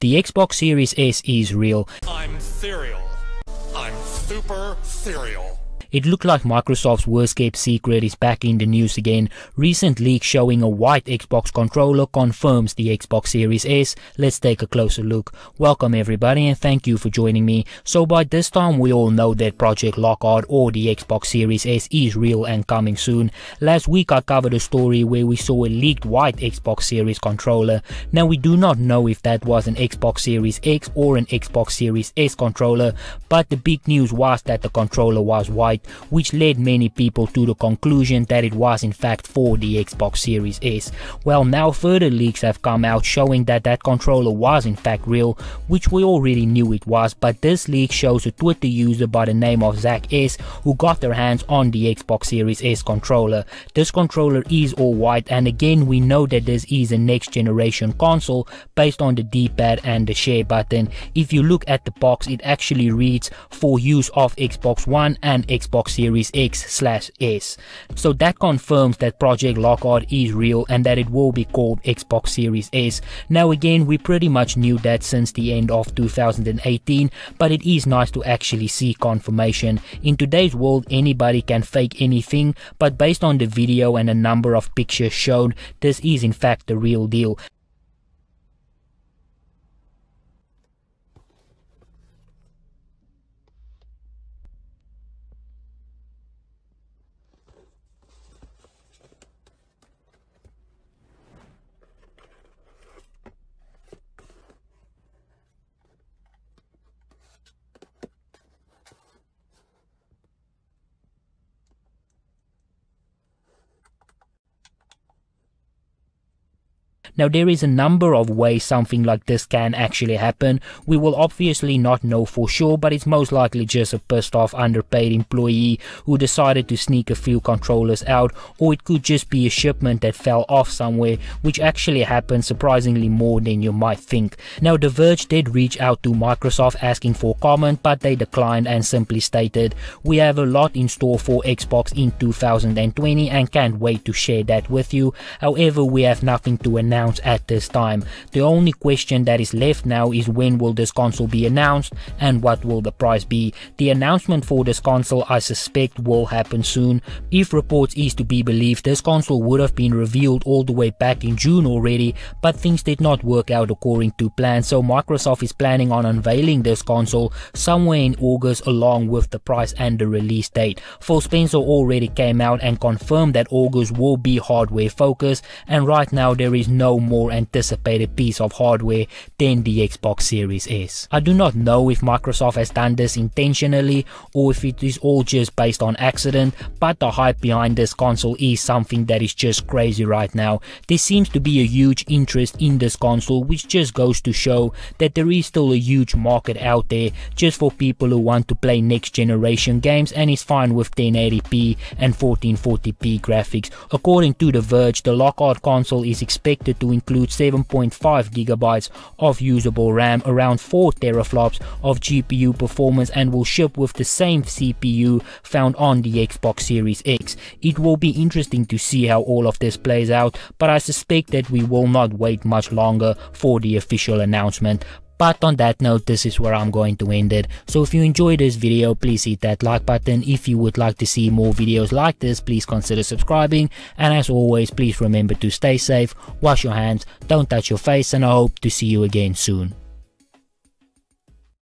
The Xbox Series S is real. I'm cereal. I'm super cereal. It looked like Microsoft's worst-kept secret is back in the news again. Recent leaks showing a white Xbox controller confirms the Xbox Series S. Let's take a closer look. Welcome everybody and thank you for joining me. So by this time we all know that Project Lockhart or the Xbox Series S is real and coming soon. Last week I covered a story where we saw a leaked white Xbox Series controller. Now we do not know if that was an Xbox Series X or an Xbox Series S controller, but the big news was that the controller was white, which led many people to the conclusion that it was in fact for the Xbox Series S. Well, now further leaks have come out showing that that controller was in fact real, which we already knew it was, but this leak shows a Twitter user by the name of Zach S who got their hands on the Xbox Series S controller. This controller is all white, and again we know that this is a next generation console based on the D-pad and the share button. If you look at the box, it actually reads for use of Xbox One and Xbox Series X/S. So that confirms that Project Lockhart is real and that it will be called Xbox Series S. Now again, we pretty much knew that since the end of 2018, but it is nice to actually see confirmation. In today's world, anybody can fake anything, but based on the video and a number of pictures shown, this is in fact the real deal. Now there is a number of ways something like this can actually happen. We will obviously not know for sure, but it's most likely just a pissed off underpaid employee who decided to sneak a few controllers out, or it could just be a shipment that fell off somewhere, which actually happens surprisingly more than you might think. Now The Verge did reach out to Microsoft asking for comment, but they declined and simply stated, "We have a lot in store for Xbox in 2020 and can't wait to share that with you. However, we have nothing to announce at this time. The only question that is left now is when will this console be announced and what will the price be. The announcement for this console I suspect will happen soon. If reports is to be believed, this console would have been revealed all the way back in June already, but things did not work out according to plan, so Microsoft is planning on unveiling this console somewhere in August along with the price and the release date. Phil Spencer already came out and confirmed that August will be hardware focused, and right now there is no more anticipated piece of hardware than the Xbox Series S. I do not know if Microsoft has done this intentionally or if it is all just based on accident, but the hype behind this console is something that is just crazy right now. There seems to be a huge interest in this console, which just goes to show that there is still a huge market out there just for people who want to play next generation games and is fine with 1080p and 1440p graphics. According to The Verge, the Lockhart console is expected to include 7.5 gigabytes of usable RAM, around 4 teraflops of GPU performance, and will ship with the same CPU found on the Xbox Series X. It will be interesting to see how all of this plays out, but I suspect that we will not wait much longer for the official announcement. But on that note, this is where I'm going to end it. So if you enjoyed this video, please hit that like button. If you would like to see more videos like this, please consider subscribing. And as always, please remember to stay safe, wash your hands, don't touch your face, and I hope to see you again soon.